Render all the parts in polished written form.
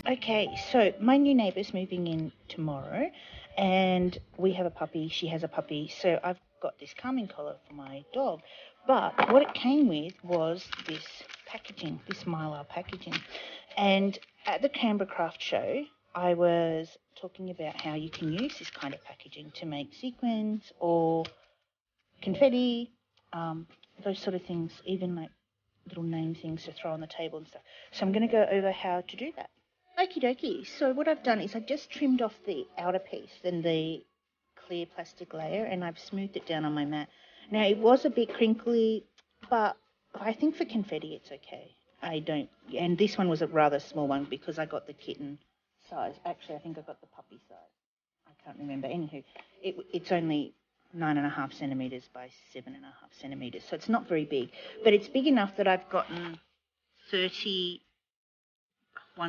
Okay, so my new neighbour's moving in tomorrow, and we have a puppy. She has a puppy, so I've got this calming collar for my dog. But what it came with was this packaging, this mylar packaging. And at the Canberra Craft Show, I was talking about how you can use this kind of packaging to make sequins or confetti, those sort of things, even like little name things to throw on the table and stuff. So I'm going to go over how to do that. Okie dokie. So what I've done is I just trimmed off the outer piece and the clear plastic layer, and I've smoothed it down on my mat. Now it was a bit crinkly, but I think for confetti it's okay. I don't, and this one was a rather small one because I got the kitten size. Actually, I think I got the puppy size. I can't remember. Anywho, it's only 9.5 centimeters by 7.5 centimeters, so it's not very big, but it's big enough that I've gotten 31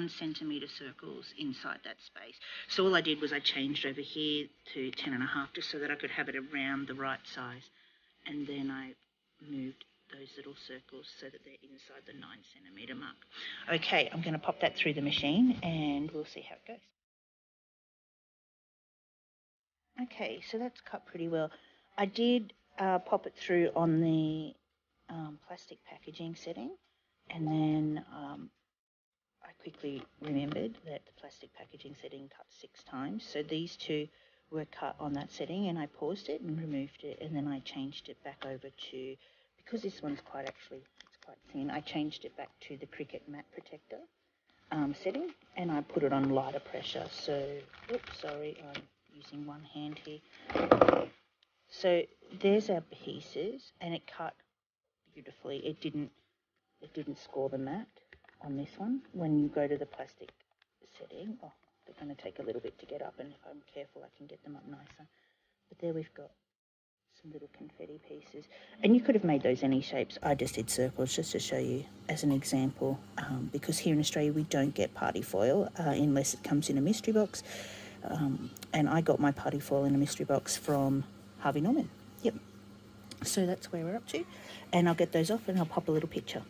centimeter circles inside that space. So all I did was I changed over here to 10.5 just so that I could have it around the right size, and then I moved those little circles so that they're inside the 9 centimeter mark. Okay, I'm going to pop that through the machine and we'll see how it goes. Okay, so that's cut pretty well. I did pop it through on the plastic packaging setting, and then I quickly remembered that the plastic packaging setting cut 6 times. So these two were cut on that setting, and I paused it and removed it, and then I changed it back over to, because this one's it's quite thin, I changed it back to the Cricut Mat Protector setting, and I put it on lighter pressure. So, oops, sorry, I'm using one hand here. So there's our pieces, and it cut beautifully. It didn't score the mat on this one. When you go to the plastic setting, oh, they're going to take a little bit to get up, and if I'm careful I can get them up nicer. But there we've got some little confetti pieces, and you could have made those any shapes. I just did circles just to show you as an example, because here in Australia we don't get party foil unless it comes in a mystery box, and I got my party foil in a mystery box from Harvey Norman. Yep. So that's where we're up to, and I'll get those off and I'll pop a little picture.